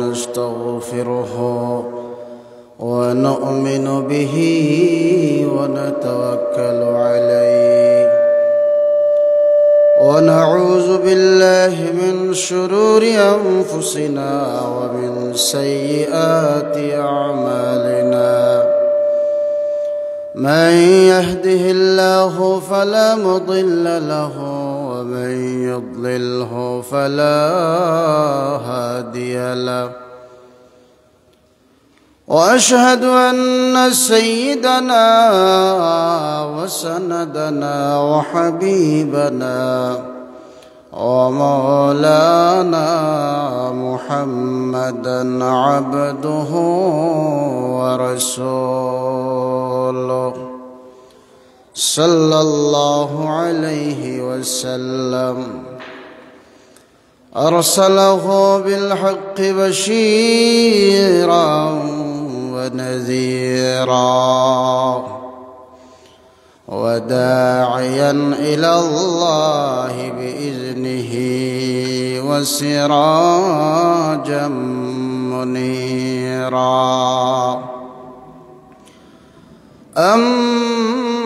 ونستغفره ونؤمن به ونتوكل عليه ونعوذ بالله من شرور أنفسنا ومن سيئات أعمالنا من يهده الله فلا مضل له ومن يضلله فلا هادي له وأشهد أن سيدنا وسندنا وحبيبنا ومولانا محمدا عبده ورسوله صلى الله عليه وسلم أرسله بالحق بشيرا ونذيرا وداعيا إلى الله بإذنه وسراجا منيرا أما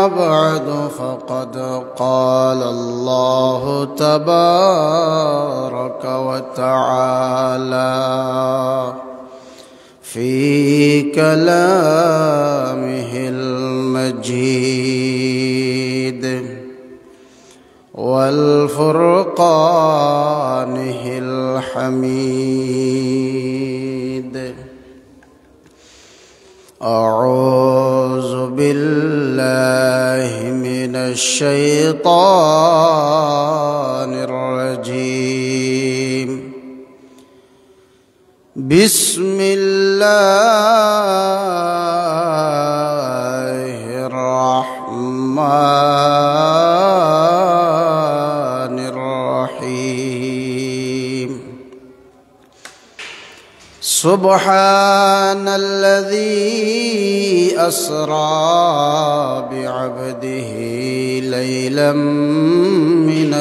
بعد فقد قال الله تبارك وتعالى في كلامه المجيد والفرقانه الحميد أعوذ بالله من الشيطان الرجيم بسم الله الرحمن الرحيم سبحان الذي أسرى بعبده ليلا من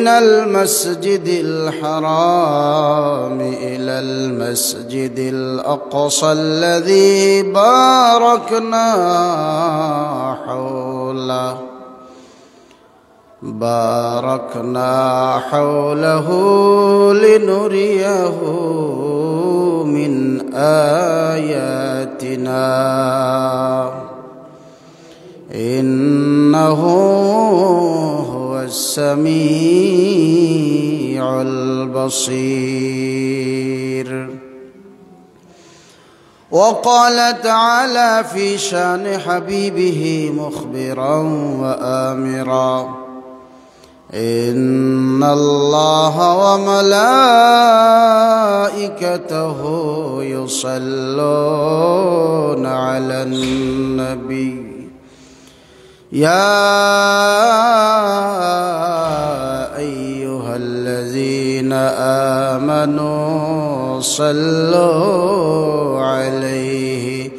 المسجد الحرام إلى المسجد الأقصى الذي باركنا حوله لنريه من آياتنا إنه هو السميع البصير. وقال تعالى في شان حبيبه مخبرا وآمرا إن الله وملائكته يصلون على النبي يا أيها الذين آمنوا صلوا عليه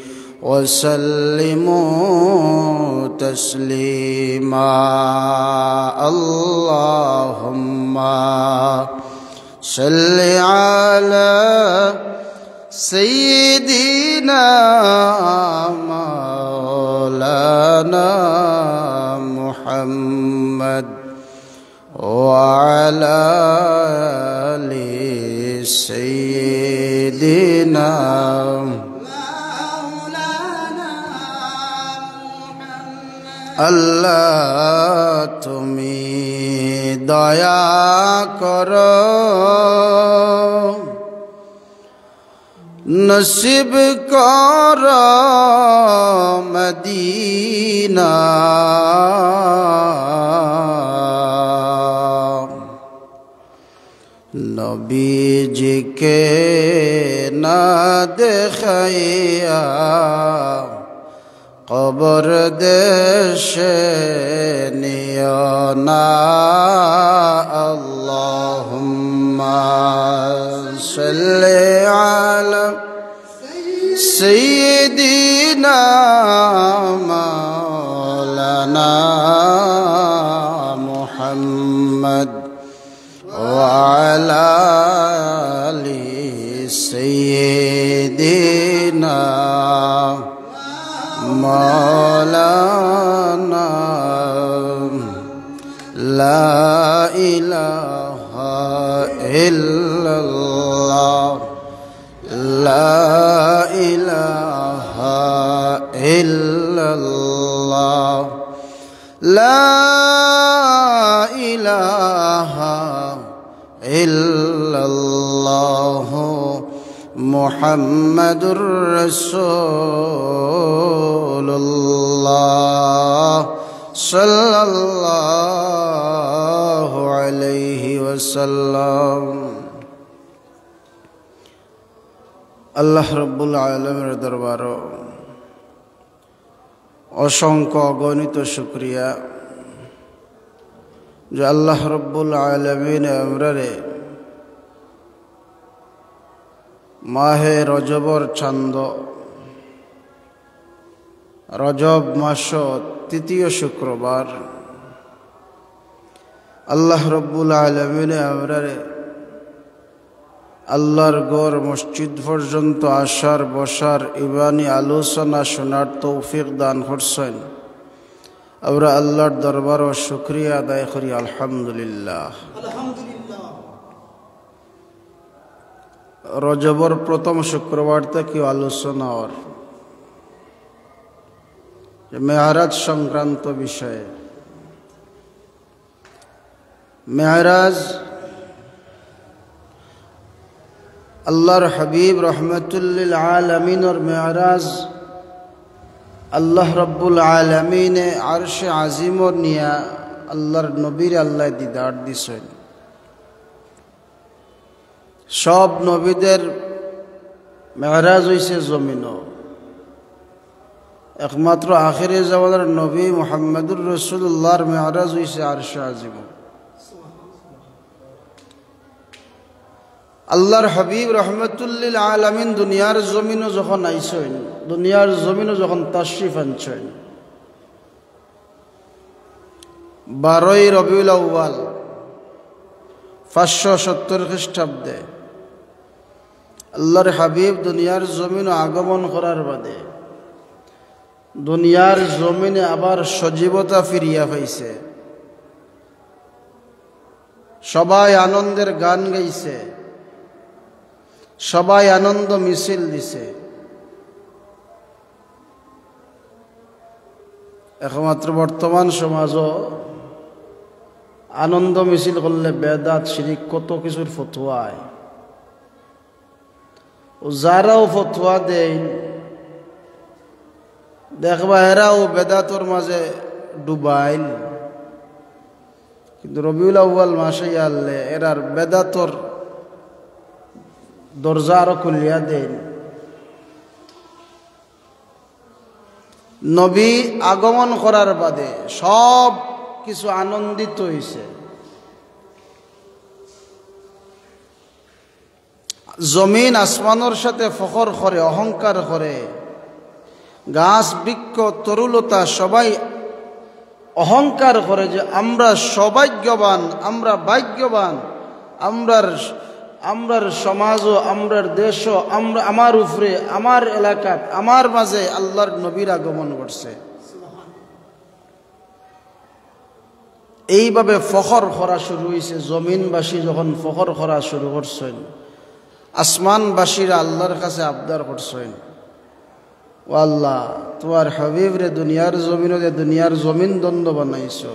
وسلموا تسليما. اللهم صل على سيدنا مولانا محمد وعلى آل سيدنا আল্লাহ তুমি দয়া করো নসিব করো মদিনা নবীজিকে না দেখাইয়া কবর দেশে নিও না। আল্লাহুম্মা সাল্লি আলা সাইয়্যিদিনা وعلى آل سيدنا مولانا لا إله إلا الله لا إله إلا الله لا إله إلا الله محمد رسول الله صلى الله عليه وسلم আল্লাহ রব্বুল আলামিনের দরবারে অসংখ্য অগণিত শুকরিয়া যে আল্লাহ রব্বুল আলামিন আমরারে মাহে রজবর চান্দ রজব মাস তৃতীয় শুক্রবার আল্লাহ রব্বুল আলামিন আমরারে আল্লাহর ঘর মসজিদ পর্যন্ত আসার বসার ইবানি আলোচনা শোনার তৌফিক দান করছেন। আমরা আল্লাহর দরবার ও শুকরিয়া আদায় করি আলহামদুলিল্লাহ। রজবর প্রথম শুক্রবার থেকে আলোচনা ওর মেরাজ সংক্রান্ত বিষয়ে। মেরাজ আল্লাহর হাবিব রহমতুল্লিল আলামিনের মেরাজ আল্লাহ রব্বুল আলামিনে আরশে আজিমর নিয়া আল্লাহর নবীর আল্লাহ দিদার দিছেন। সব নবীদের মেরাজ হইছে জমিনও, একমাত্র আখিরে জামানার নবী মুহাম্মদুর রাসূলুল্লাহর মেরাজ হইছে আরশে আজিম। আল্লাহর হাবিব রহমতুল্লিল আলামিন দুনিয়ার জমিনও যখন আইছেন, দুনিয়ার জমিনও যখন তাশরিফ আনছেন 12ই রবিউল আউয়াল 570 খ্রিস্টাব্দে আল্লাহর হাবিব দুনিয়ার জমিনও আগমন করার বাদে দুনিয়ার জমিনে আবার সজীবতা ফিরিয়া পাইছে। সবাই আনন্দের গান গাইছে, সবাই আনন্দ মিছিল দিছে। একমাত্র বর্তমান সমাজও আনন্দ মিছিল করলে বেদাত শিরিক কত কিছুর ফতোয়ায়, ও যারাও ফতোয়া দেয় দেখবা এরাও বেদাতর মাঝে ডুবাইল, কিন্তু রবিউল আউয়াল মাসে আনলে এরার বেদাতর দরজা আরো খুলিয়া দেন। নবী আগমন করার বাদে সব কিছু আনন্দিত হইছে। জমিন আসমানের সাথে ফখর করে, অহংকার করে, গাছ বৃক্ষ তরুলতা সবাই অহংকার করে যে আমরা সৌভাগ্যবান, আমরা ভাগ্যবান, আমরার সমাজও, আমরার দেশও, আমার উপরে, আমার এলাকাত, আমার মাঝে আল্লাহর নবীর আগমন করছে। এইভাবে ফখর করা শুরু হয়েছে। জমিনবাসী যখন ফখর করা শুরু করছেন, আসমানবাসীরা আল্লাহর কাছে আবদার করছেন, ও আল্লাহ তোমার হাবিব রে দুনিয়ার জমিনে দুনিয়ার জমিন দ্বন্দ্ব বানাইছো,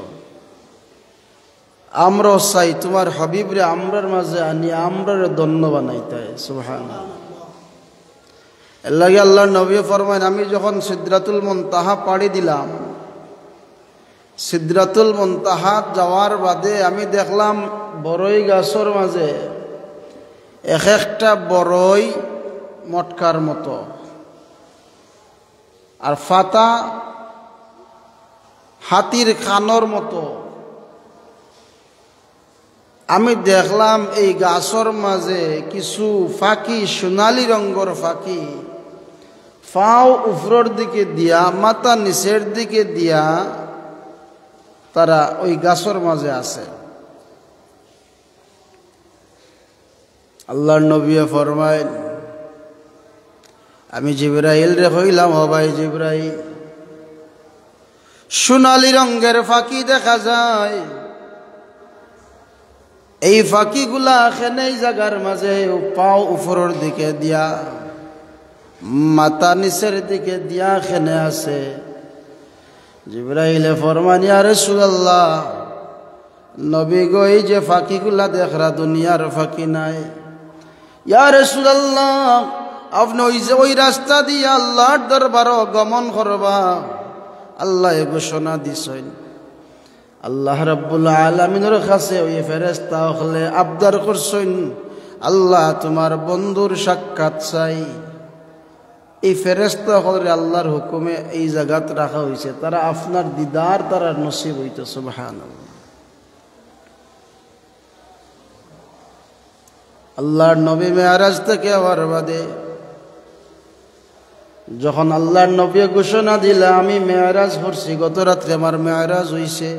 আমরাও চাই তোমার হাবিব রে আমরার মাঝে আনি আমরার দ্বন্দ্ব বানাইতে। সুবহানাল্লাহ। এর লাগে আল্লাহর নবী ফরমায়, আমি যখন সিদরাতুল মুনতাহা পাড়ি দিলাম, সিদরাতুল মুনতাহা যাওয়ার বাদে আমি দেখলাম বড়ই গাছের মাঝে এক একটা বড়ই মটকার মতো, আর ফাতা হাতির কানর মতো। আমি দেখলাম এই গাছের মাঝে কিছু ফাঁকি, সোনালি রঙের ফাঁকি, পাও উপরের দিকে দিয়া মাথা নিচের দিকে দিয়া তারা ওই গাছের মাঝে আছে। আল্লাহর নবী ফরমায়, আমি জিবরাইল রে কইলাম, ও ভাই জিবরাইল, সোনালী রঙের ফাঁকি দেখা যায়, এই ফাঁকিগুলা এই জায়গার মাঝে পাও উপরের দিকে দিয়া, মাথা নিচের দিকে দিয়া খেনে আছে। জিবরাইলে ফরমান, ইয়া রাসূলুল্লাহ, নবী গো, এই যে ফাঁকিগুলা দেখরা দুনিয়ার ফাঁকি নাই। ইয়া রাসূলুল্লাহ, আপনি ওই রাস্তা দিয়ে আল্লাহর দরবারও গমন করবা। আল্লাহ ঘোষণা দিছেন, আল্লাহ রাব্বুল আলামিনের কাছে ওই ফেরেশতা হলে আবদার করছেন, আল্লাহ তোমার বন্ধুর সাক্ষাৎ চাই। এই ফেরেশতা হলে আল্লাহর হুকুমে এই জায়গাত রাখা হয়েছে, তারা আপনার দিদার তারা নসিব হইতো। সুবহানাল্লাহ। আল্লাহর নবী মেরাজ থেকে আবার বাদে যখন আল্লাহর নবী ঘোষণা দিলা, আমি মেরাজ করছি, গত রাত্রে আমার মেরাজ হইছে।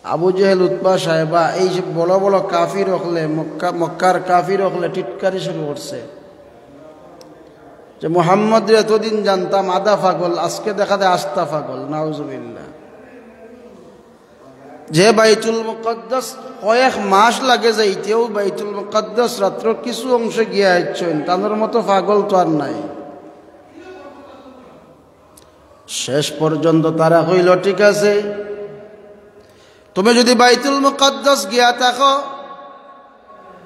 আবু জেহেল, উতবা, সাহেবা, এই যে বড় বড় কাফির হলে, মক্কার কাফির হলে টিটকারি শুরু করছে যে মুহাম্মদ এতদিন জানতাম আধা পাগল, আজকে দেখা যায় আস্তা পাগল। নাউজুবিল্লাহ। যে বাইতুল মুকদ্দাস কয়েক মাস লাগে যাইতেও বাইতুল মুকদ্দাস রাত্র কিছু অংশে গিয়ে আসছেন, তাদের মতো পাগল তো আর নাই। শেষ পর্যন্ত তারা কইল, ঠিক আছে, তুমি যদি বাইতুল মুকদ্দাস গিয়া থাকো,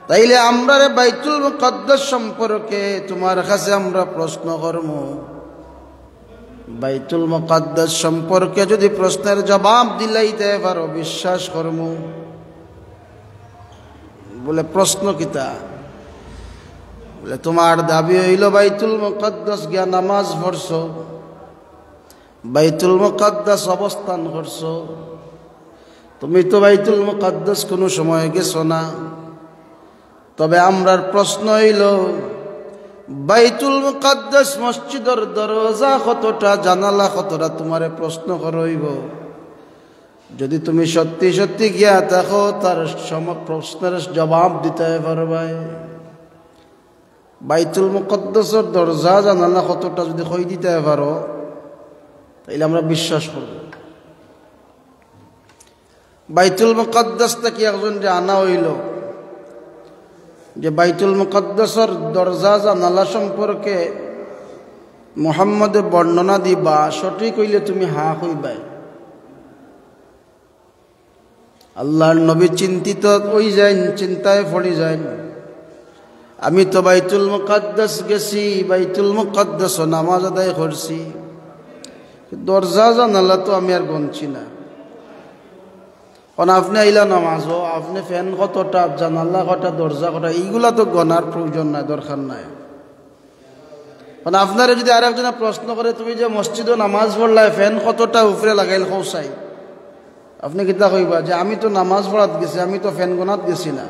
তাইলে আমরা বাইতুল মুকদ্দাস সম্পর্কে তোমার কাছে আমরা প্রশ্ন করব। বাইতুল মুকদ্দাস সম্পর্কে যদি প্রশ্নের জবাব দিলাইতে পারো, বিশ্বাস করব। বলে, প্রশ্ন কিতা? বলে, তোমার দাবি হইল বাইতুল মুকদ্দাস গিয়া নামাজ পড়ছো, বাইতুল মুকদ্দাস অবস্থান করছো, তুমি তো বাইতুল মুকদ্দাস কোনো সময় গেছো না। তবে আমরার প্রশ্ন হইল, বাইতুল মুকদ্দাস মসজিদের দরজা কতটা, জানালা কতটা, তোমারে প্রশ্ন করইব। যদি তুমি সত্যি সত্যি গিয়া থাকো, তার প্রশ্নের জবাব দিতে পারবাই। বাইতুল মুকদ্দাসের দরজা জানালা কতটা যদি কই দিতে পারো, তাইলে আমরা বিশ্বাস করব। বাইতুল মুকদ্দাস থেকে একজন যে আনা হইল, যে বাইতুল মুকদ্দাসের দরজা জানালা সম্পর্কে মুহাম্মদে বর্ণনা দিবা, সঠিক হইলে তুমি হা কইবাই। আল্লাহর নবী চিন্তিত হই যায়, চিন্তায় পড়ে যায়। আমি তো বাইতুল মুকদ্দাস গেছি, বাইতুল মুকদ্দাস নামাজ আদায় করছি, দরজা জানালা তো আমি আর গনছি না। কারণ আপনি আইলা নামাজও, আপনি ফ্যান কতটা, জানালা কটা, দরজা কটা, এইগুলা তো গনার প্রয়োজন নাই, দরকার নাই। কারণ আপনারা যদি আর একজনে প্রশ্ন করে, তুমি যে মসজিদও নামাজ পড়লাই, ফ্যান কতটা উপরে লাগাইল খৌসাই, আপনি কিতা কইবা যে আমি তো নামাজ পড়াত গেছি, আমি তো ফ্যান গনাত গেছি না।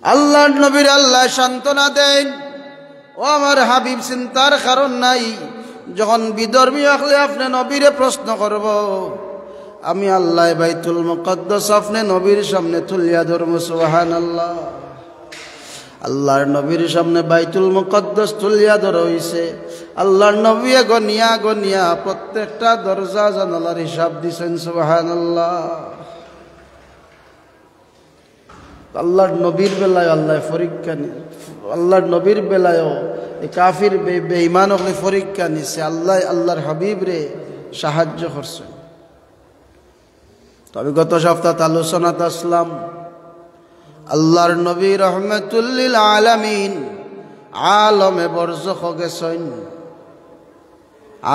আল্লাহর নবীর আল্লাহ সান্ত্বনা দেন, ও আমার হাবিব, চিন্তার কারণ নাই। যখন বিধর্মী হলে আপনি নবীরে প্রশ্ন করব, আমি আল্লাহ বাইতুল মুকদ্দাস আপনি নবীর সামনে তুলিয়া ধরব। সুবহানাল্লাহ। আল্লাহর নবীর সামনে বাইতুল মুকদ্দাস তুলিয়া ধরা হইছে। আল্লাহর নবী গনিয়া গনিয়া প্রত্যেকটা দরজা জানালার হিসাব দিছেন। সুবহানাল্লাহ। আল্লাহর নবীর বেলায় আল্লাহ পরীক্ষা, আল্লাহর নবীর বেলায়ও এই কাফির বেঈমান হলে পরীক্ষা নিছে। আল্লাহর হাবিব রে সাহায্য করছেন। তবে গত সপ্তাহে আলোচনাতে আসলাম, আল্লাহর নবী রহমাতুল লিল আলামিন আলমে বরজখ গেছেন।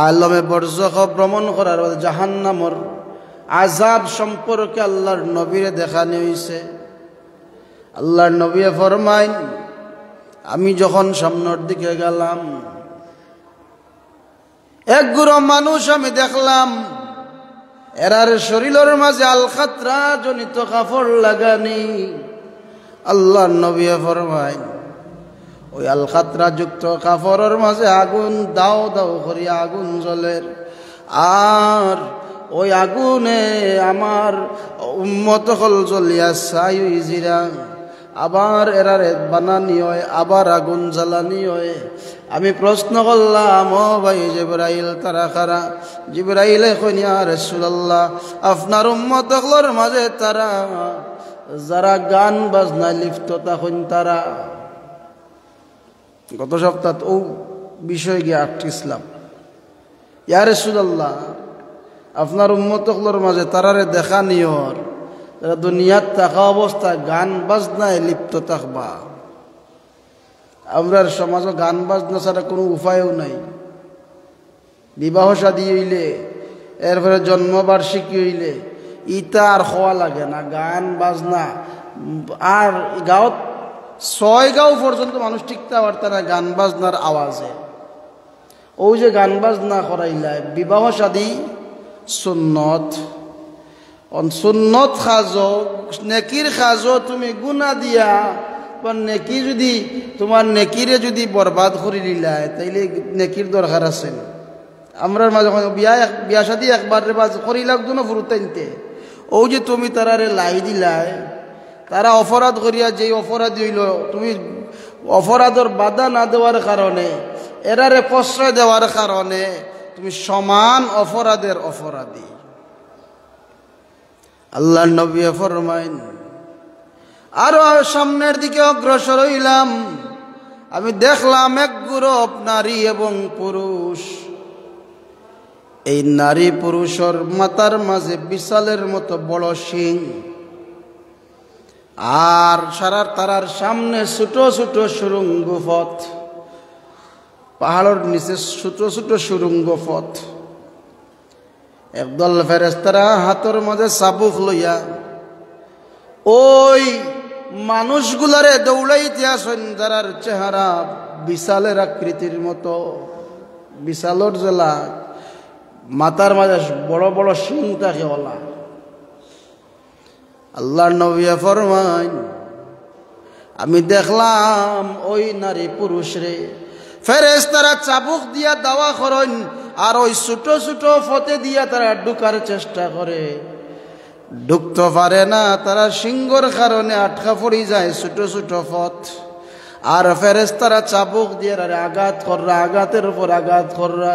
আলমে বরজখ ভ্রমণ করার জাহান্নামর আযাব সম্পর্কে আল্লাহর নবীরে দেখানো হইছে। আল্লাহর নবী ফরমাইন, আমি যখন সামনের দিকে গেলাম, এক গুরু মানুষ আমি দেখলাম, এরার শরীরের মাঝে আল খাতরা জনিত কাপড় লাগানি। আল্লাহর নবী ফরমাইন, ওই আল খাতরা যুক্ত কাপড়ের মাঝে আগুন দাও দাও করিয়া আগুন জ্বলের, আর ওই আগুনে আমার উম্মত হল জ্বলিয়া ছাই জিরা আবার এরারে বানানি হয় আবার আগুন জ্বালানি হয় আমি প্রশ্ন করলাম ও ভাই জিবরাইল তারা কারা জিবরাইলে কইন ইয়া রাসূলুল্লাহ আপনার উম্মত হলর মাঝে তারা যারা গান বাজনা লিপ্ত তখন তারা গত সপ্তাহ ও বিষয় গিয়ে আটকিছিলাম ইয়া রাসূলুল্লাহ আপনার উম্মত হলর মাঝে তারারে দেখা নিয়র তারা দুনিয়াত থাকা অবস্থায় গান বাজনায় লিপ্ত থাকবা আমরার সমাজে গান বাজনা ছাড়া কোনো উপায়ও নাই বিবাহ শাদী হইলে এরপরে জন্মবার্ষিকী হইলে ইটা আর হওয়া লাগে না গান বাজনা আর গাঁৱত 6 গাঁও পর্যন্ত মানুষ টিকতে পারত না গান বাজনার আওয়াজে ওই যে গান বাজনা করাইলাই বিবাহ শাদী সুন্নত সুন্নত খাজো নেকির খাজো তুমি গুনা দিয়া বা নেকি যদি তোমার নেকিরে যদি বরবাদ করে দিলাই তাইলে নেকির দরকার আছে আমরার মাঝে বিয়া শাদী একবার বাজ করি লাগতো না ফুরুতাইনতে ও যে তুমি তারারে লাই দিলাই তারা অপরাধ করিয়া যে অপরাধ হইল তুমি অপরাধের বাধা না দেওয়ার কারণে এরারে প্রশ্রয় দেওয়ার কারণে তুমি সমান অপরাধের অপরাধী আল্লাহ নবী ফরমাইন আরো সামনের দিকে অগ্রসর হইলাম আমি দেখলাম এক গ্রুপ নারী এবং পুরুষ এই নারী পুরুষের মাথার মাঝে বিশালের মতো বড় শিং আর সারা তারার সামনে ছোট ছোট সুরঙ্গ পথ পাহাড়ের নিচে ছোট ছোট সুরঙ্গ পথ একদল ফেরেশতারা হাতের মাঝে চাবুক লইয়া ওই মানুষগুলারে দৌড়াইতে আসেন যারার চেহারা বিশালের আকৃতির মতো বিশালর জেলা মাথার মাঝে বড় বড় শিং থাকে ওলা আল্লাহর নবী ফরমাইন আমি দেখলাম ওই নারী পুরুষ রে ফেরেশতারা চাবুক দিয়া দাওয়া করেন আর ওই ছোট ছোট ফতে দিয়া তারা ঢুকার চেষ্টা করে ঢুকতে পারে না তারা সিংহর কারণে আটকা পড়ে যায় ছোট ছোট পথ আর ফেরেশতারা চাবুক দিয়ে আঘাত কররা আঘাতের উপর আঘাত কররা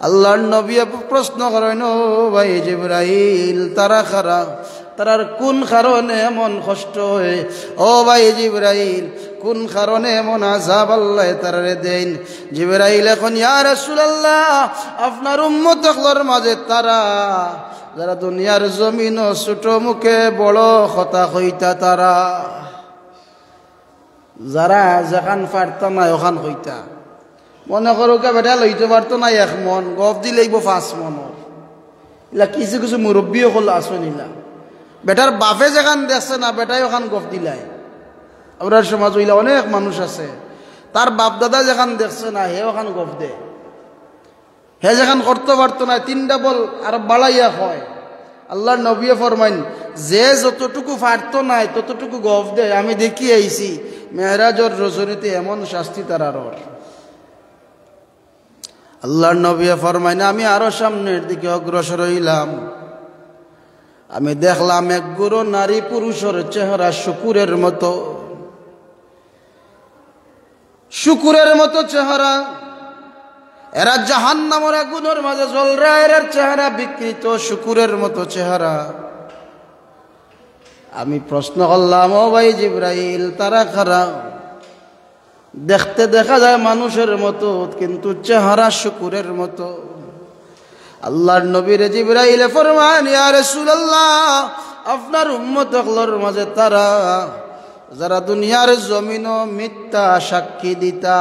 আল্লাহর নবী প্রশ্ন করেন ও ভাই জিবরাইল তারা খারা তারার কোন কারণে এমন কষ্ট হয় ও ভাই জিবরাইল কোন কারণে এমন আযাব আল্লাহ তারারে দেন জিবরাইল এখন ইয়া রাসূলুল্লাহ আপনার উম্মতগুলোর মাঝে তারা যারা দুনিয়ার জমিন ছোট মুখে বড় কথা কইতা তারা যারা যেখান পারত না ওখান কইতা মনে করো কে বেটা লইতে পারতো না 1 মন গফ দিলেইব 5 মন এলা কিছু কিছু মুরব্বীও হল আসনিলা বেটার বাপে যেখান দেখছে না বেটাই ওখান গফ দিলাই আমরা সমাজ হইলা অনেক মানুষ আছে তার বাপ দাদা যেখান দেখছে না হে ওখান গফ দে হে যেখান করতে পারতো না 3টা বল আর বাড়াইয়া হয় আল্লাহর নবী ফরমাইন যে যতটুকু পারতো না ততটুকু গফ দে আমি দেখি আইছি মেহরাজের রজনীতে এমন শাস্তি তারার আল্লাহর নবী ফরমাইন আমি আরো সামনের দিকে অগ্রসর হইলাম আমি দেখলাম এক গুরু নারী পুরুষের চেহারা শুকুরের মতো চেহারা এরা জাহান্নামের আগুনের মাঝে জ্বলরা এর চেহারা বিকৃত শুকুরের মতো চেহারা আমি প্রশ্ন করলাম ও ভাই জিবরাইল তারা খারা দেখতে দেখা যায় মানুষের মতো কিন্তু চেহারা শুকুরের মতো আল্লাহর নবীর জিবরাইল ফরমান ইয়া রাসূলুল্লাহ আপনার উম্মতগুলোর মাঝে তারা যারা দুনিয়ার জমিন মিথ্যা সাক্ষী দিতা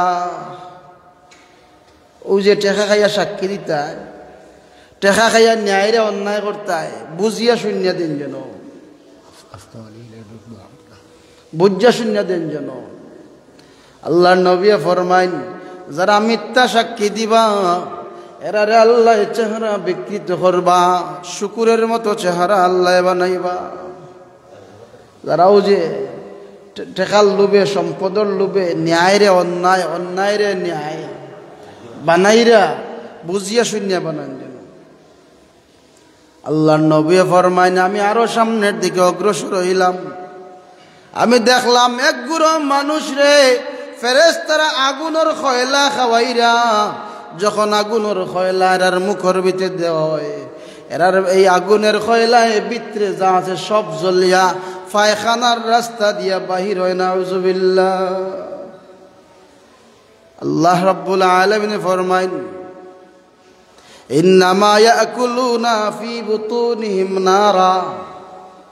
ওই যে টেকা খাইয়া সাক্ষী দিতা টেকা খাইয়া ন্যায়রে অন্যায় করতায় বুঝিয়া শূন্য দিন যেন বুঝা শূন্য দিন যেন আল্লাহর নবী ফরমাইন যারা মিথ্যা সাক্ষী দিবা এরারে আল্লাহ চেহারা বিকৃত করবা শুকুরের মতো চেহারা আল্লাহ বানাইবা যারাও যে টেকার লোভে সম্পদের লোভে ন্যায়রে অন্যায় অন্যায়রে ন্যায় বানাইরা বুঝিয়া শূন্য বানান যেন আল্লাহর নবী ফরমাইন আমি আরো সামনের দিকে অগ্রসর হইলাম। আমি দেখলাম এক গুঁড়ো মানুষ রে ফেরেশতারা আগুনের খয়লা খাওয়াইরা, যখন আগুনের খয়লা এরার মুখের ভিতরে দেওয়া হয়, এরার এই আগুনের খয়লায় ভিতরে যা আছে সব জ্বলিয়া পায়খানার রাস্তা দিয়া বাহির হয়। নাউজুবিল্লাহ। আল্লাহ রাব্বুল আলামিন ফরমাইন ইন্নামা ইয়াকুলুনা ফি বুতুনিহিম নারা।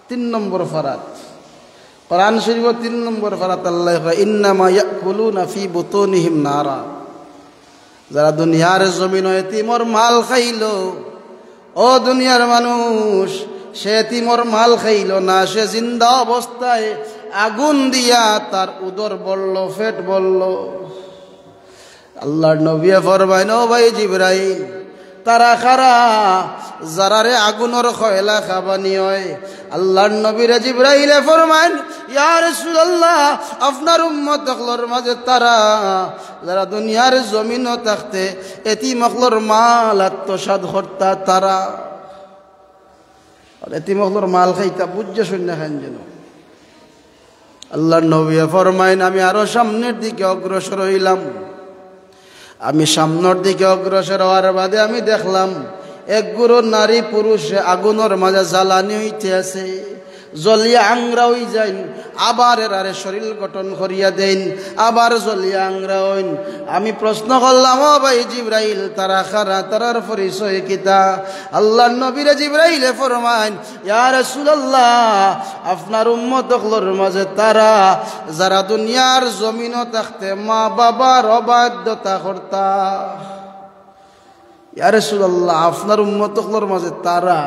3 নম্বর ফারাত কোরআন শরীফ 3 নম্বর ফারাত আল্লাহ কয় ইন্নামা ইয়াকুলুনা ফি বুতুনিহিম নারা। যারা দুনিয়ার জমিন এতিমর মাল খাইলো, ও দুনিয়ার মানুষ, সে এতিমর মাল খাইলো না, সে জিন্দা অবস্থায় আগুন দিয়া তার উদর বলল, পেট বলল। আল্লাহর নবী ফরমাইন ও ভাই জিবরাইল, তারা খারা যারারে আগুনের খয়লা খাবানি হয়। আল্লাহর নবীরে জিবরাইলে ফরমাইন ইয়া রাসূলুল্লাহ, আপনার উম্মত হকলর মাঝে তারা যারা দুনিয়ার জমিনও থাকতে এতিম হকলর মাল আত্মসাৎ করতা, তারা এতিম হকলর মাল খাইতা বুঝে শূন্য খান যেন। আল্লাহর নবী ফরমাইন আমি আরো সামনের দিকে অগ্রসর হইলাম। আমি সামনের দিকে অগ্রসর হওয়ার বাদে আমি দেখলাম এক গুরু নারী পুরুষ আগুনের মাঝে জ্বালানি হইতে আছে, জ্বলিয়া আংরা হই যাইন, আবার এরারে শরীর গঠন করিয়া দেন, আবার জ্বলিয়া আংরা হইন। আমি প্রশ্ন করলাম ও ভাই জিবরাইল, তারা খারা, তারার পরিচয় কিতা? আল্লাহর নবীরে জিবরাইলে ফরমাইন ইয়া রাসূলুল্লাহ, আপনার উম্মত হকলর মাঝে তারা যারা দুনিয়ার জমিনও থাকতে মা বাবার অবাধ্যতা করতা। ইয়া রাসূলুল্লাহ, আপনার উম্মত হকলর মাঝে তারা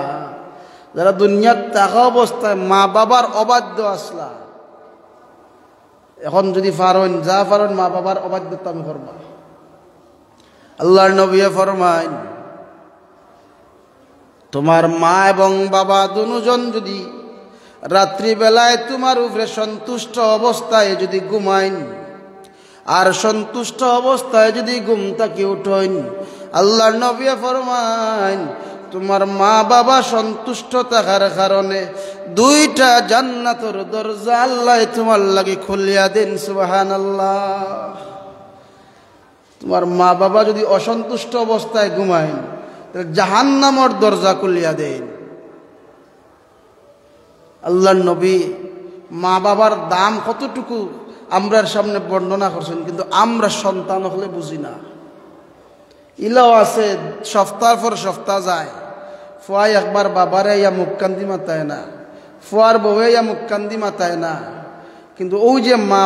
যারা দুনিয়ার থাকা অবস্থায় মা বাবার অবাধ্য আসলা। এখন যদি পারেন, যা পারেন মা বাবার অবাধ্যতা আমি করবা। আল্লাহর নবী ফরমাইন তোমার মা এবং বাবা দুজন যদি রাত্রিবেলায় তোমার উপরে সন্তুষ্ট অবস্থায় যদি ঘুমাইন, আর সন্তুষ্ট অবস্থায় যদি ঘুম থেকে উঠেন, আল্লাহর নবী ফরমাইন তোমার মা বাবা সন্তুষ্ট থাকার কারণে 2টা জান্নাতের দরজা আল্লাহ তোমার লাগি খুলিয়া দেন। সুবহানাল্লাহ। তোমার মা বাবা যদি অসন্তুষ্ট অবস্থায় ঘুমায়, তাহলে জাহান্নামের দরজা খুলিয়া দেন। আল্লাহর নবী মা বাবার দাম কতটুকু আমরার সামনে বর্ণনা করছেন, কিন্তু আমরা সন্তান হলে বুঝি না। ইলাও আছে সপ্তাহ পর সপ্তাহ যায়, ফুয়াই একবার বাবারে ইয়া মুখকান্দি মাতায় না, ফুয়ার বউয়ে ইয়া মুখকান্দি মাতায় না, কিন্তু ওই যে মা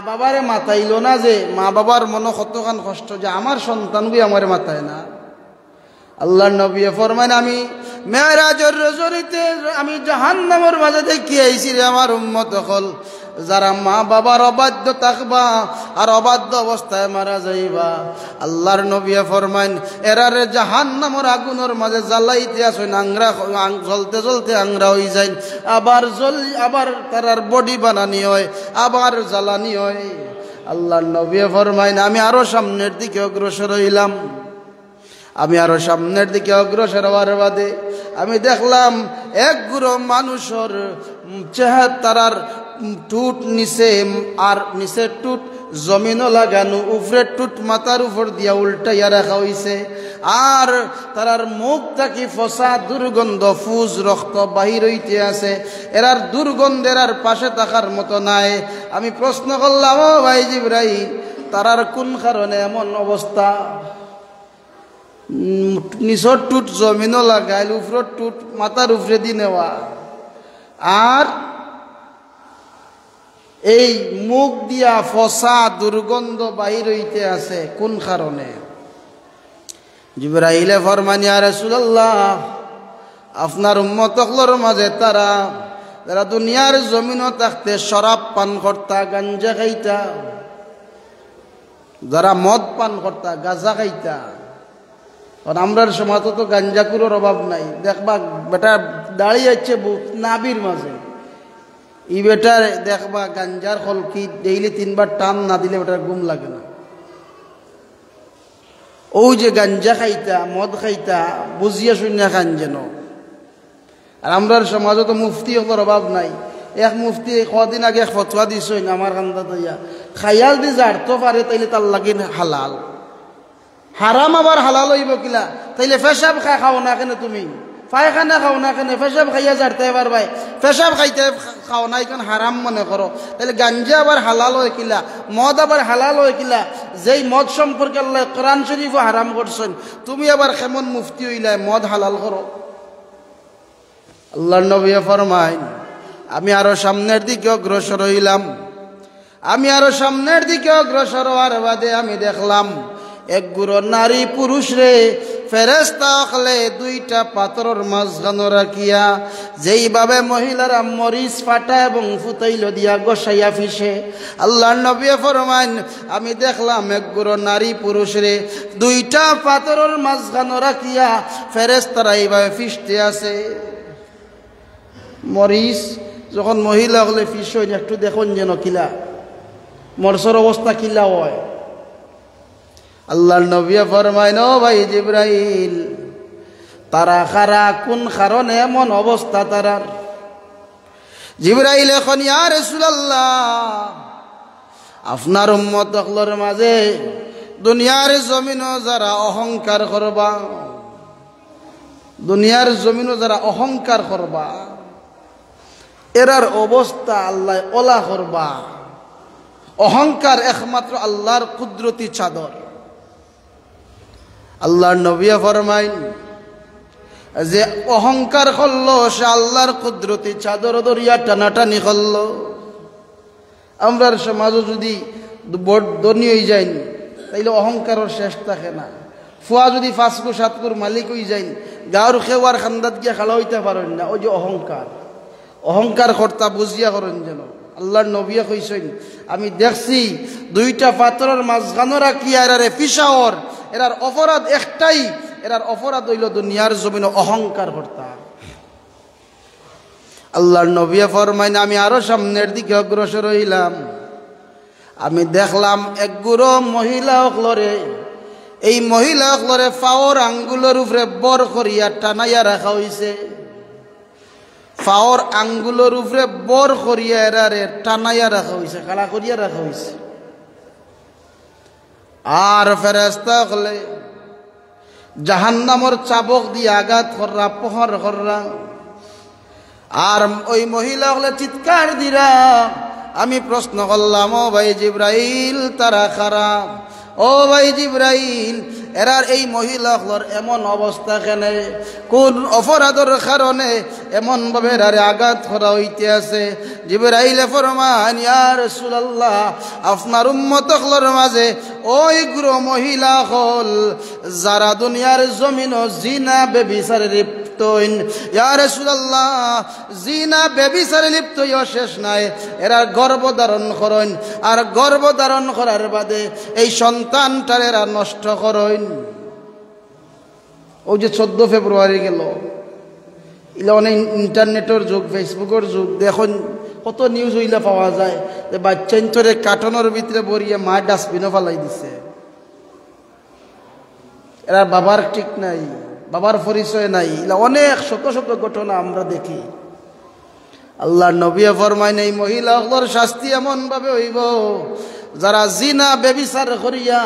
বাবারে মাতাইল না, যে মা বাবার মনে কতখান কষ্ট যে আমার সন্তানগুলি আমারে মাতায় না। আল্লাহর নবী ফরমাইন আমি মেরাজের রজনীতে আমি জাহান্নামের মাঝে দেখি আইছি রে আমার উম্মত হল, যারা মা বাবার অবাধ্য থাকবা আর অবাধ্য অবস্থায় মারা যাইবা। আল্লাহর নবী ফরমাইন এরারে জাহান্নামের আগুনের মাঝে জ্বালাইতে আসেন, আংরা জ্বলতে জ্বলতে আংরা হয়ে যায়, আবার তারার বডি বানানি হয়, আবার জ্বালানি হয়। আল্লাহর নবী ফরমাইন আমি আরো সামনের দিকে অগ্রসর হইলাম। আমি আরো সামনের দিকে অগ্রসর হওয়ার বাদে আমি দেখলাম এক গুঁড়ো মানুষের চেহারা, তারার টুট নিচে, আর নিচের টুট জমিনও লাগানো, উপরের টুট মাথার উপর দিয়া উল্টাইয়া রাখা হইছে, আর তারার মুখ থাকি ফসা দুর্গন্ধ ফুজ রক্ত বাহির হইতে আছে। এরার দুর্গন্ধের আর পাশে থাকার মতো নাই। আমি প্রশ্ন করলাম ও ভাই জিবরাইল, তারার কোন কারণে এমন অবস্থা? নিচর টুট জমিনও লাগাইল, উপরের টুট মাথার উপরে দি নেওয়া, আর এই মুখ দিয়া ফসা দুর্গন্ধ বাহির হইতে আছে, কোন কারণে? জিবরাইলে ফরমান ইয়া রাসূলুল্লাহ, আপনার উম্মত হকলর মাঝে তারা যারা দুনিয়ার জমিনও থাকতে শরাব পান করতা, গাঞ্জা খাইতা, যারা মদ পান করতা, গাঁজা খাইতা। কারণ আমরার সমাজ তো গাঞ্জাকুরের অভাব নাই। দেখবা বেটা দাঁড়িয়ে যাচ্ছে নাবির মাঝে, ই বেটার দেখবা গাঞ্জার খলকি ডেইলি 3 বার টান না দিলে বেটার ঘুম লাগে না। ও যে গাঞ্জা খাইতা মদ খাইতা বুঝিয়া শুনিয়া খান যেন। আর আমরার সমাজে তো মুফতি হওয়ার অভাব নাই। এক মুফতি কদিন আগে এক ফতোয়া দিছেন আমার কান্দা দইয়া, খাইয়াল দি জারতো পারে তাইলে তার লাগিন হালাল, হারাম আবার হালাল হইব কিলা? তাইলে পেশাব খাও না কেন তুমি, পায়খানা খাও না কেন, পেশাব খাইয়া জারতে এবার ভাই পেশাব খাইতে খাও না এখন হারাম মনে করো, তাহলে গাঞ্জা আবার হালাল হয় কিলা, মদ আবার হালাল হয় কিলা? যেই মদ সম্পর্কে আল্লাহ কোরআন শরীফও হারাম করছেন, তুমি আবার কেমন মুফতি হইলা মদ হালাল করো? আল্লাহর নবী ফরমায়, আমি আরো সামনের দিকে অগ্রসর হইলাম, আমি আরো সামনের দিকে অগ্রসর হওয়ার বাদে আমি দেখলাম এক গুরু নারী পুরুষ রে ফেরেশতা আখলে দুইটা পাথরের মাঝখানে রাখিয়া যেইভাবে মহিলারা মরিচ ফাটা এবং ফুতাইল দিয়া গোসাইয়া ফিসে, আল্লাহর নবী ফরমাইন আমি দেখলাম এক গুরু নারী পুরুষ রে দুইটা পাথরের মাঝখানে রাখিয়া ফেরেশতারা এইভাবে ফিসতে আছে। মরিচ যখন মহিলা হলে ফিস হয় একটু দেখুন যেন কিলা মরসর অবস্থা কিলা হয়। আল্লাহর নবী ফরমাইন ও ভাই জিবরাইল, তারা খারা কোন কারণে এমন অবস্থা তারার? জিবরাইল এখন ইয়া রাসূলুল্লাহ, আপনার উম্মত সকলের মাঝে দুনিয়ার জমিনও যারা অহংকার করবা, দুনিয়ার জমিনও যারা অহংকার করবা এরার অবস্থা আল্লাহ ওলা করবা। অহংকার একমাত্র আল্লাহর কুদরতি চাদর। আল্লাহর নবী ফরমাইন যে অহংকার করলো সে আল্লাহর কুদরতি চাদর দরিয়া টানাটানি করলো। আমরার সমাজও যদি ধনী হয়ে যাই তাইলে অহংকারের শেষ থাকে না। ফুয়া যদি 5 কো 7 কোর মালিক হয়ে যাই গাঁর খেওয়ার খান্দাত গিয়া খালা হইতে পারেন না। ওই যে অহংকার, অহংকার কর্তা বুঝিয়া করেন যেন। আল্লাহর নবী কইছেন আমি দেখছি দুইটা পাথরের মাঝখানে রাখিয়া এরারে পিছাওর, এরার অপরাধ একটাই, এরার অপরাধ হইল দুনিয়ার জমিনে অহংকার কর্তা। আল্লাহর নবী ফরমাইন আমি আরো সামনের দিকে অগ্রসর হইলাম, আমি দেখলাম এক গুরু মহিলা হলরে, এই মহিলা হলরে পাওয়ার আঙ্গুলের উপরে বর করিয়া টানাইয়া রাখা হইছে। পাওয়ার আঙ্গুলের উপরে বর করিয়া এরারে টানাইয়া রাখা হইছে, খাড়া করিয়া রাখা হইছে। আর ফেরেশতা হলে জাহান্নামের চাবক দিয়ে আঘাত কররা, প্রহার কররা। আর ওই মহিলা হলে চিৎকার দিরা। আমি প্রশ্ন করলাম ও ভাই জিবরাইল তারা খারাপ, ও ভাই জিবরাইল এরার এই মহিলা হলর এমন অবস্থা কেন, কোন অপরাধের কারণে এমন ভাবে এরারে আঘাত করা হইতে আছে? জিবরাইল ফরমান ইয়া রাসূলুল্লাহ, আপনার উম্মত হলর মাঝে ওই গুরু মহিলা হল যারা দুনিয়ার জমিন জিনা বেবিচারে লিপ্ত হইন। ইয়া রাসূলুল্লাহ, জিনা বেবিচারে লিপ্ত হইয়া শেষ নাই, এরা গর্ভধারণ করেন, আর গর্ভধারণ করার বাদে এই সন্তানটার এরা নষ্ট করেন। ওই যে 14 ফেব্রুয়ারি গেল, এগুলো অনেক ইন্টারনেটের যুগ, ফেসবুকের যুগ, দেখুন কত নিউজ হইলে পাওয়া যায় যে বাচ্চান্তরে কার্টনের ভিতরে ভরিয়ে মা ডাস্টবিনও ফালাই দিছে। এরা বাবার ঠিক নাই, বাবার পরিচয় নাই, এগুলো অনেক শত শত ঘটনা আমরা দেখি। আল্লাহ নবী ফরমাইন এই মহিলাগুলোর শাস্তি এমন ভাবে হইব যারা জিনা বেবিচার করিয়া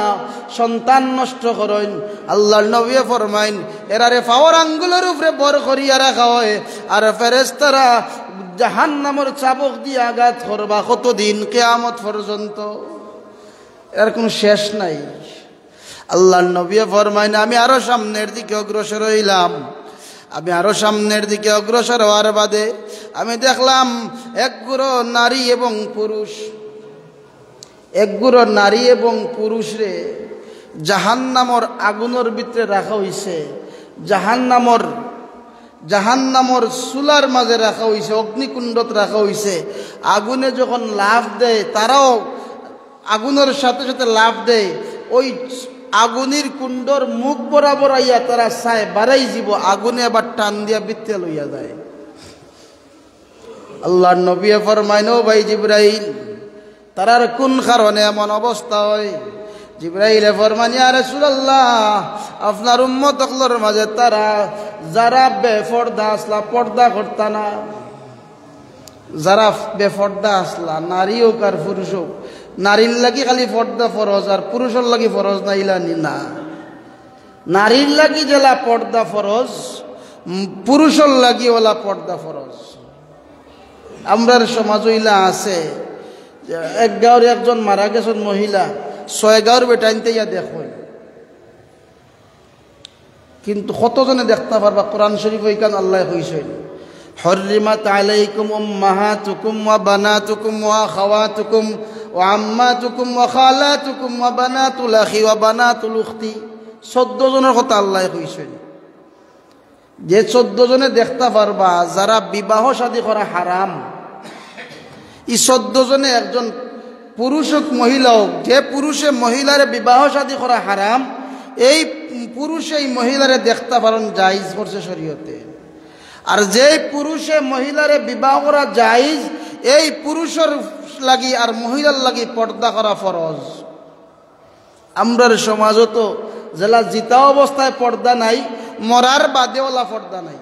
সন্তান নষ্ট করেন। আল্লাহর নবী ফরমাইন এরারে পাওয়ার আঙ্গুলের উপরে বর করিয়া রাখা হয়, আর ফেরেশতারা জাহান্নামের চাবক দিয়ে আঘাত করবা কতদিন? কিয়ামত পর্যন্ত। এর কোনো শেষ নাই। আল্লাহর নবী ফরমাইন আমি আরো সামনের দিকে অগ্রসর হইলাম, আমি আরো সামনের দিকে অগ্রসর হওয়ার বাদে আমি দেখলাম এক গুরু নারী এবং পুরুষ, এক গুরু নারী এবং পুরুষ রে জাহান্নামর আগুনের ভিতরে রাখা হইছে। জাহান্নামর চুলার মাঝে রাখা হইছে, অগ্নিকুণ্ডত রাখা হইছে। আগুনে যখন লাফ দেয় তারাও আগুনের সাথে সাথে লাফ দেয়। ওই আগুনের কুণ্ডর মুখ বরাবর আইয়া তারা চায় বাড়াই যাব, আগুনে আবার টান দিয়া বৃত্তে লইয়া যায়। আল্লাহর নবী ফরমাইন ও ভাই জিবরাইল তারার কোন কারণে এমন অবস্থা হয়? জিবরাইলে ফরমান ইয়া রাসূলুল্লাহ আপনার উম্মত সকলের মাঝে তারা যারা বেপরদা আসলা পর্দা করতা না, যারা বেপর্দা আসলা নারী হোক আর পুরুষ হোক, নারীর লাগি খালি পর্দা ফরজ আর পুরুষের লাগি ফরজ নাইলানি না, নারীর লাগি জেলা পর্দা ফরজ, পুরুষের লাগি ওলা পর্দা ফরজ। আমরার সমাজ হইলা আছে এক গাঁওর একজন মারা গেছেন মহিলা 6 গাঁওর বেটাইনতে ইয়া দেখো, কিন্তু কতজনে দেখতে পারবা কোরআন শরীফ ওইখান আল্লাহ কইছেন হররিমাত আলাইকুম উম্মাহাতুকুম ওয়া বানাতুকুম ওয়া আখাওয়াতুকুম ওয়া আম্মাতুকুম ওয়া খালাতুকুম ওয়া বানাতুল আখি ওয়া বানাতুল উখতি, 14 জনের কথা আল্লাহ কইছেন। যে 14 জনে দেখতে পারবা যারা বিবাহ শাদী করা হারাম, এই 14 জনে একজন পুরুষ হোক মহিলা হোক, যে পুরুষে মহিলারে বিবাহ শাদী করা হারাম, এই পুরুষে এই মহিলারে দেখতে পারেন জায়েজ করছে শরীয়তে। আর যে পুরুষে মহিলারে বিবাহ করা জায়েজ, এই পুরুষের লাগি আর মহিলার লাগি পর্দা করা ফরজ। আমরার সমাজও তো জেলা জিতা অবস্থায় পর্দা নাই, মরার বাদেওলা পর্দা নাই।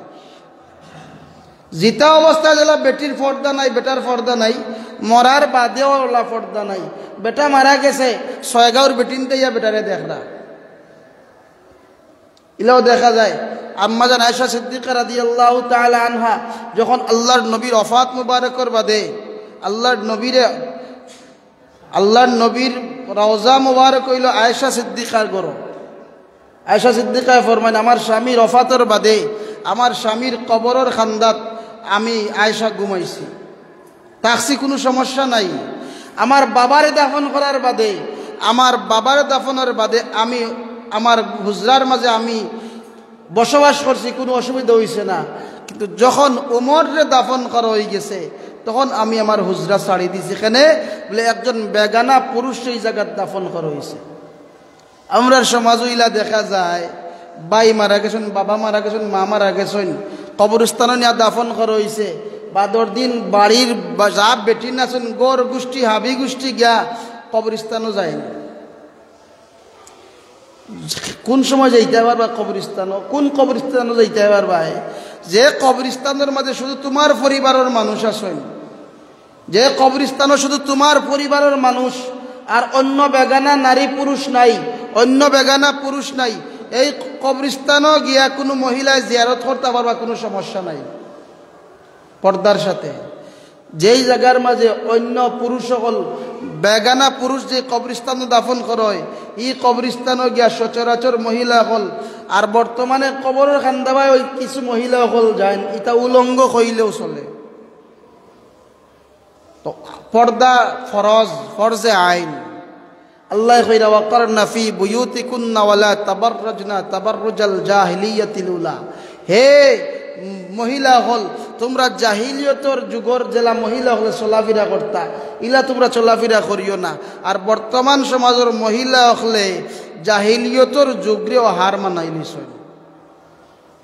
জিতা অবস্থায় জেলা বেটির পর্দা নাই, বেটার পর্দা নাই, মরার বাদেওলা পর্দা নাই। বেটা মারা গেছে 6 গাঁওর বেটিনতে ইয়া বেটারে দেখরা, ইলাও দেখা যায়। আম্মা জান আয়েশা সিদ্দিকা রাদিয়াল্লাহু তাআলা আনহা যখন আল্লাহর নবীর ওফাত মুবারকর বাদে আল্লাহর নবীর রওজা মুবারক হইল আয়েশা সিদ্দিকার ঘর। আয়েশা সিদ্দিকা ফরমান আমার স্বামীর ওফাতের বাদে আমার স্বামীর কবরের খান্দাত আমি আয়েশা ঘুমাইছি, তাকসি কোনো সমস্যা নাই। আমার বাবারে দাফন করার বাদে, আমার বাবার দাফনের বাদে আমি আমার হুজরার মাঝে আমি বসবাস করছি, কোনো অসুবিধা হয়েছে না। কিন্তু যখন উমরে দাফন করা হয়ে গেছে তখন আমি আমার হুজরা ছাড়ি দিছি, এখানে বলে একজন বেগানা পুরুষ সেই জায়গায় দাফন করা হয়েছে। আমরা সমাজ ইলা দেখা যায় ভাই মারা গেছেন, বাবা মারা গেছেন, মা মারা গেছেন, কবরস্থানে নিয়ে দাফন করা হয়েছে। বাদর দিন বাড়ির যা বেটি নাছেন গড় গোষ্ঠী হাবি গোষ্ঠী গিয়া কবরস্থানও যায়নি। কোন সময় যাইতে পারবা কবরস্থানও, কোন কবরস্থানও যাইতে পারবা যে কবরস্থানের মাঝে শুধু তোমার পরিবারের মানুষ আছেন, যে কবরস্থানও শুধু তোমার পরিবারের মানুষ, আর অন্য বেগানা নারী পুরুষ নাই, অন্য বেগানা পুরুষ নাই। এই কবরস্থানও গিয়া কোনো মহিলায় জিয়ারত করতে পারবা, কোনো সমস্যা নাই পর্দার সাথে। যেই জায়গার মাঝে অন্য পুরুষ সকল বেগানা পুরুষ যে কবরস্থান দাফন করা হয়, এই কবরস্থানও গিয়া সচরাচর মহিলা হল। আর বর্তমানে কবরের খান্দাবায় ওই কিছু মহিলা হল যায়, এটা উলঙ্গ হইলেও চলে। তো পর্দা ফরজ, ফরজে আইন। আল্লাহ কইরা ওয়াকারনা ফি বুয়ুতিকুন্না ওয়ালা তাবাররাজনা তাবাররুজাল জাহিলিয়াতিল উলা, হে মহিলা হল তোমরা জাহিলিয়তর যুগর জেলা মহিলা হলে চলাফেরা করতা, ইলা তোমরা চলাফেরা করিও না। আর বর্তমান সমাজের মহিলা হলে জাহিলিয়তর যুগরেও হার মানাই নিছ।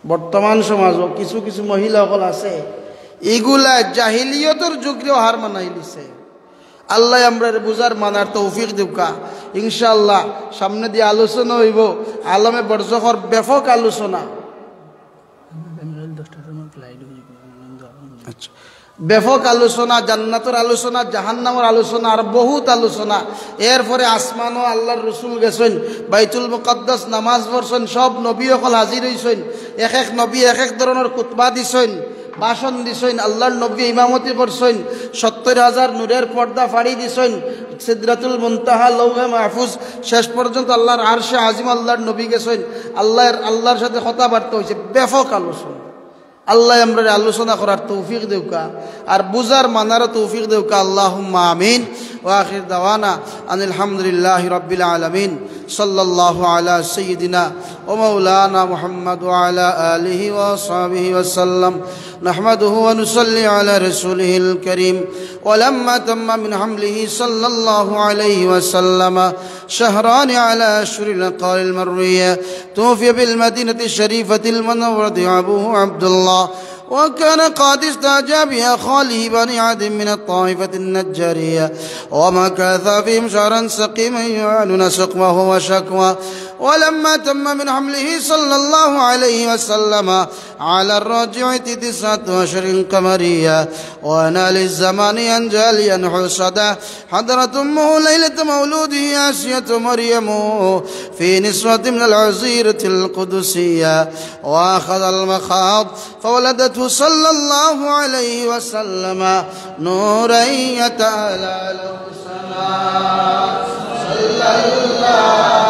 বর্তমান সমাজও কিছু কিছু মহিলা হল আছে এগুলা জাহিলিয়তর যুগরেও হার মানাই নিছে। আল্লাহ আমরা বুঝার মানার তৌফিক দিউকা। ইনশাআল্লাহ সামনে দিয়ে আলোচনা হইব, আলমে বরজখর ব্যাপক আলোচনা, ব্যাপক আলোচনা, জান্নাতের আলোচনা, জাহান্নামের আলোচনা, আর বহুত আলোচনা। এরপরে আসমানও আল্লাহর রসুল গেছেন, বাইতুল মুকদ্দাস নামাজ পড়ছেন, সব নবী সকল হাজির হয়েছেন, এক এক নবী এক এক ধরনের খুতবা দিছেন, ভাষণ দিছেন। আল্লাহর নবী ইমামতি করছেন, 70,000 নূরের পর্দা ফাড়ি দিছেন, সিদরাতুল মুনতাহা লৌহে মাহফুজ শেষ পর্যন্ত আল্লাহর আরশে আজিম আল্লাহর নবী গেছেন। আল্লাহর সাথে কথাবার্তা হয়েছে, ব্যাপক আলোচনা। আল্লাহ আমরা আলোচনা করার তৌফিক দেউকা আর বুঝার মানার তৌফিক দেউকা। আল্লাহুম্মা আমিন। ওয়া আখির দাওয়ানা আনিল হামদুলিল্লাহি রাব্বিল আলামিন। সাল্লাল্লাহু আলা সাইয়্যিদিনা ওয়া মাওলানা মুহাম্মদ ওয়া আলা আলিহি ওয়া আসহাবিহি ওয়া সাল্লাম। নাহমাদুহু ওয়া নুসাল্লি আলা রাসূলিহিল কারীম। ولما تم من حمله صلى الله عليه وسلم شهران على أشهر القار المروية توفي بالمدينة الشريفة المنورة أبوه عبد الله وكان قد استعجب بأخاله بني عد من الطائفة النجارية ومكث فيهم شهرا سقيما يعانون سقمه وشكوى. ولما تم من حمله صلى الله عليه وسلم على الراجعة 9 أشهر قمرية ونال الزمان جاليا حسدا حضرت أمه ليلة مولوده آسية مريم في نسوة من العزيرة القدسية وأخذ المخاض فولدته صلى الله عليه وسلم نورا يتعالى له السماء صلى الله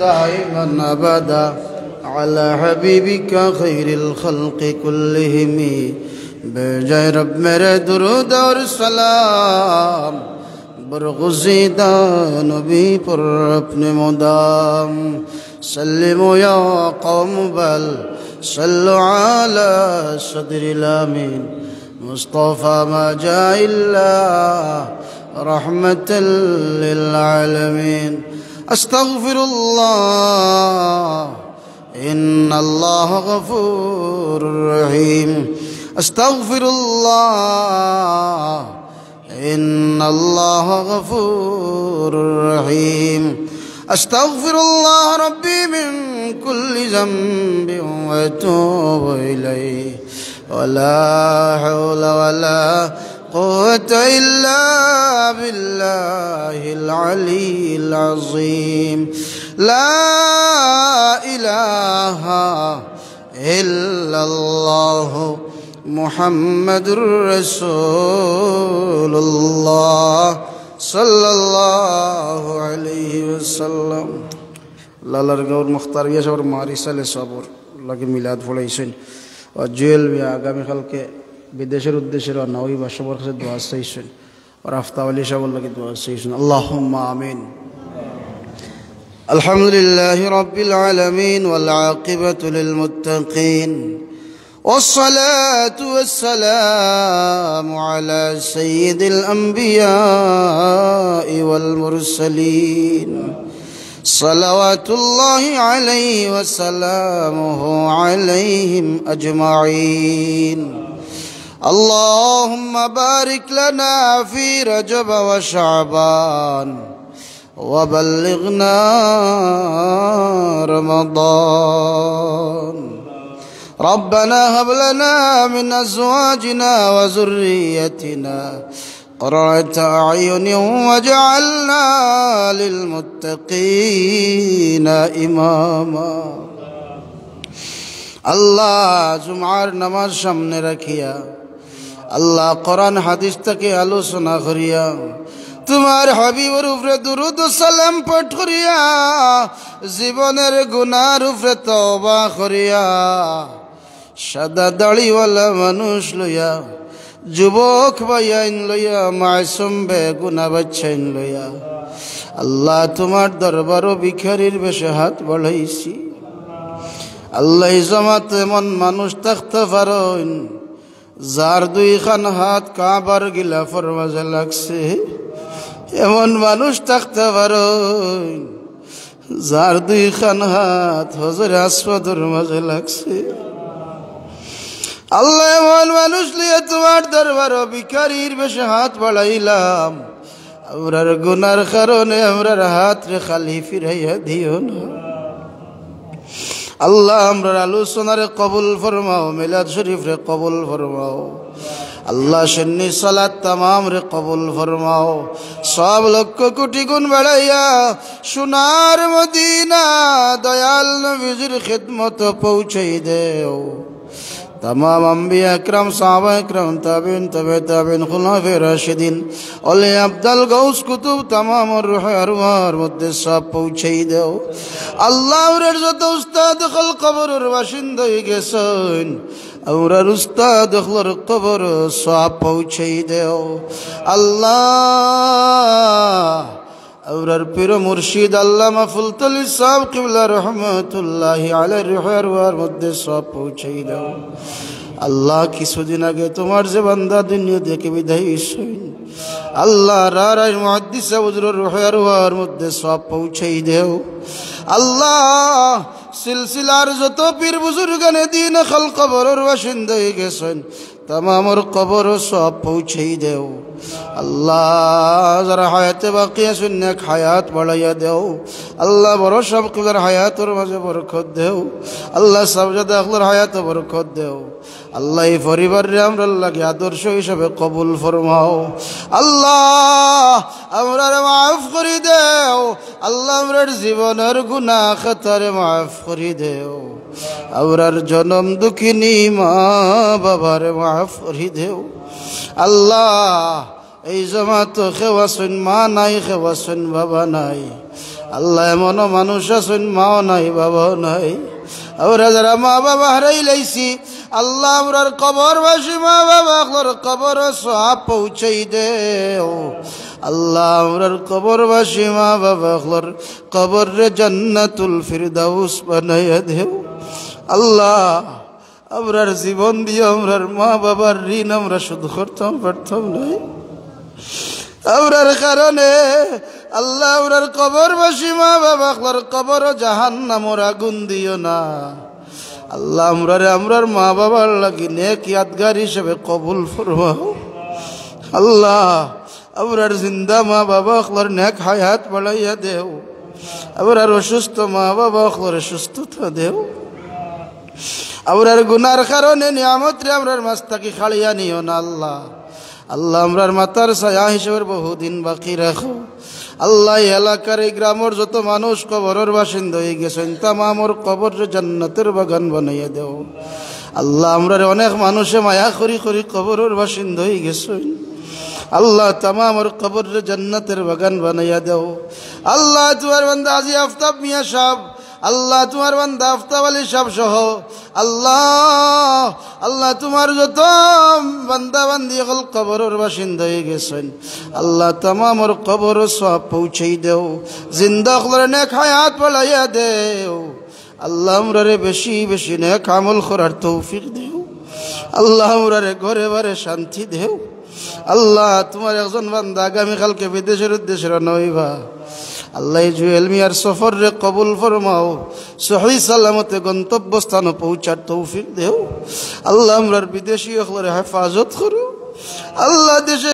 دائما أبدا على حبيبك خير الخلق كلهم بجائے رب میرے درود اور سلام برغزیدہ نبی پر اپنے مدام سلموا یا قوم بل صلوا على صدر الامین مصطفى ما جاء إلا رحمة للعالمين أستغفر الله إن الله غفور رحيم أستغفر الله إن الله غفور رحيم আস্তাগফিরুল্লাহ রাব্বি মিন কুল্লি যামবিন ওয়া আতুবু ইলাইহি ওয়া লা হাওলা ওয়া লা কুওয়াতা ইল্লা বিল্লাহিল আলিয়্যিল আযীম লা ইলাহা ইল্লাল্লাহু মুহাম্মাদুর রাসূলুল্লাহ সাল্লাল্লাহু আলাইহি ওয়াসাল্লাম। লালার গৌর মুখতার বিয়া সবর মারিসালে সবর লাগে মিলাদ পড়াইছেন আর জুয়েল বিয়া আগামীকালকে বিদেশের উদ্দেশ্যে রওনা হইবা, সবার কাছে দোয়া চাইছেন আর আফতাব আলী সাহেবের লাগে দোয়া চাইছেন। আল্লাহুম্মা আমিন। আলহামদুলিল্লাহি রাব্বিল আলামিন ওয়াল আকিবাতু লিল মুত্তাকিন والصلاة والسلام على سيد الأنبياء والمرسلين صلوات الله عليه وسلامه عليهم أجمعين. اللهم بارك لنا في رجب وشعبان وبلغنا رمضان. ربنا هب لنا من أزواجنا وذريتنا قرة أعين واجعلنا للمتقين إماما. আল্লাহ জুমার নামাজ সামনে রাখিয়া আল্লাহ কোরআন হাদিস থেকে আলোচনা করিয়া তোমার হাবিবের উপরে দুরূদ ও সালাম পাঠ করিয়া জীবনের গুনার উপরে তওবা করিয়া সাদা দাড়িওয়ালা মানুষ লইয়া যুবক ভাইয়াইন লইয়া মাসুম বেগুনা বাচ্চাইন লইয়া আল্লাহ তোমার দরবারও ভিখারির বেশে হাত বাড়াইছি। আল্লাহ জমাত এমন মানুষ থাকতে পারেন যার দুইখান হাত কাবার গিলাফের মাঝে লাগছে, এমন মানুষ থাকতে পারেন যার দুইখান হাত হজরে আসওয়াদের মাঝে লাগছে। আল্লাহ এমন মানুষ লিয়ে তোমার দরবার ভিখারির বেশে হাত বাড়াইলাম, আমরার গুনার কারণে আমরার হাত রে খালি ফিরাইয়া দিও না। আল্লাহ আমরার আলোচনারে কবুল ফরমাও, মিলাদ শরীফ রে কবুল ফরমাও। আল্লাহ সুন্নি সালাত তামাম রে কবুল ফরমাও। সব লক্ষ কোটি গুণ বাড়াইয়া সোনার মদিনা দয়াল নবীজির খিদমত পৌঁছাই দেও। तमाम अंबिया इकराम साहबा इकराम ताबिन तबे ताबिन खुलाफे राशिदीन औले अब्दल गौस कुतुब तमाम रूह अरवार मध्य सब पहुँचाई देओ। अल्लाह যত উস্তাদ খল কবরের বাসিন্দা হয়ে গেছেন আমরার উস্তাদ খলর কবর সব পৌঁছাই দেও। আল্লাহ আমরার পীর মুর্শিদ আল্লামা ফুলতলি সাহেব কিবলা রহমাতুল্লাহি আলাইহি রুহের মধ্যে সব পৌঁছাই দাও। আল্লাহ কিছুদিন আগে তোমার যে বান্দা দুনিয়া থেকে বিদায় হইছেন আল্লাহ রারাই মুহাদ্দিস হুজুরের রুহের মধ্যে সব পৌঁছাই দেও। আল্লাহ সিলসিলার যত পীর বুজুর্গানে দিন খল কবরের বাসিন্দা হয়ে গেছেন तमामर कबर सब पहुँचे देव। अल्लाह जरा हयात बाकी सुन्ने हयात बढ़ाइया देव। अल्लाह बड़ो सब कुदर हयात और मजे बरकत देव। अल्लाह सब जदा अखलर हयात बरकत देव। अल्लाह ये परिवार रे हमरा लगे आदर्श हिसाबे कबूल फरमाओ। अल्लाह हमरा माफ करी देव। अल्लाह हमरा जीवनर गुनाह खतर माफ करी देव। আমরার জনম দুঃখিনী মা বাবার মাফ করি দেও। আল্লাহ এই জমাত খেওয়াছেন মা নাই, খেওয়াছেন বাবা নাই। আল্লাহ এমন মানুষ আছেন মাও নাই বাবাও নাই। আমরা যারা মা বাবা হারাই লাইছি আল্লাহ আমরার কবরবাসী মা বাবা কবর সব পৌঁছাই দেও। আল্লাহ আমরার কবরবাসী মা বাবা কবর রে জান্নাতুল ফিরদাউস বানাইয়া দেও। আল্লাহ আমরার জীবন দিয়ে আমরার মা বাবার ঋণ আমরা শোধ করতাম পারতাম নাই। আমরার কারণে আল্লাহ আমরার কবরবাসী মা বাবা কবর জাহান্নামের আগুন দিও না। আল্লাহ আমরার মা বাবার লাগি নেক ইয়াদগার হিসেবে কবুল ফরমাও। আল্লাহ আমরার জিন্দা মা বাবা নেক হায়াত বাড়াইয়া দেও। আবার আর অসুস্থ মা বাবা করে সুস্থতা দেও আবার আর গুনার কারণে নিয়ামত রে আমরার মাছ থাকি খাড়িয়া নিও না আল্লাহ আল্লাহ আমরার মাতার ছায়া হিসেবে বহুদিন বাকি রাখো আল্লাহ এলাকার এই গ্রামের যত মানুষ কবরের বাসিন্দা হয়ে গেছেন তামামর কবর জান্নাতের বাগান বানাইয়া দেও আল্লাহ আমরার অনেক মানুষে মায়া করি করি কবরের বাসিন্দা হয়ে গেছেন আল্লাহ তামামর কবর জান্নাতের বাগান বানাইয়া দেও আল্লাহ তোমার বান্দা আজি আফতাব মিয়া সাহেব আল্লাহ তোমার বান্দা আফতাব আলী সাহেব সহ আল্লাহ আল্লাহ তোমার যত বান্দা বান্দি হল কবরের বাসিন্দা হয়ে গেছেন আল্লাহ তামামর কবর সব পৌঁছেই দেও জিন্দা হলের নেক হায়াত পালাইয়া দেও আল্লাহ আমরারে বেশি বেশি নেক আমল করার তৌফিক দেও আল্লাহ আমরারে ঘরে ঘরে শান্তি দেও আল্লাহ তোমার একজন বান্দা আগামীকালকে বিদেশের উদ্দেশ্যে রওনা হইবা আল্লাহ জুয়েল মিয়ার সফর রে কবুল ফরমাও সহি সালামতে গন্তব্যস্থানে পৌঁছার তৌফিক দেও আল্লাহ আমরার বিদেশি হলের হেফাজত করো আল্লাহ দেশে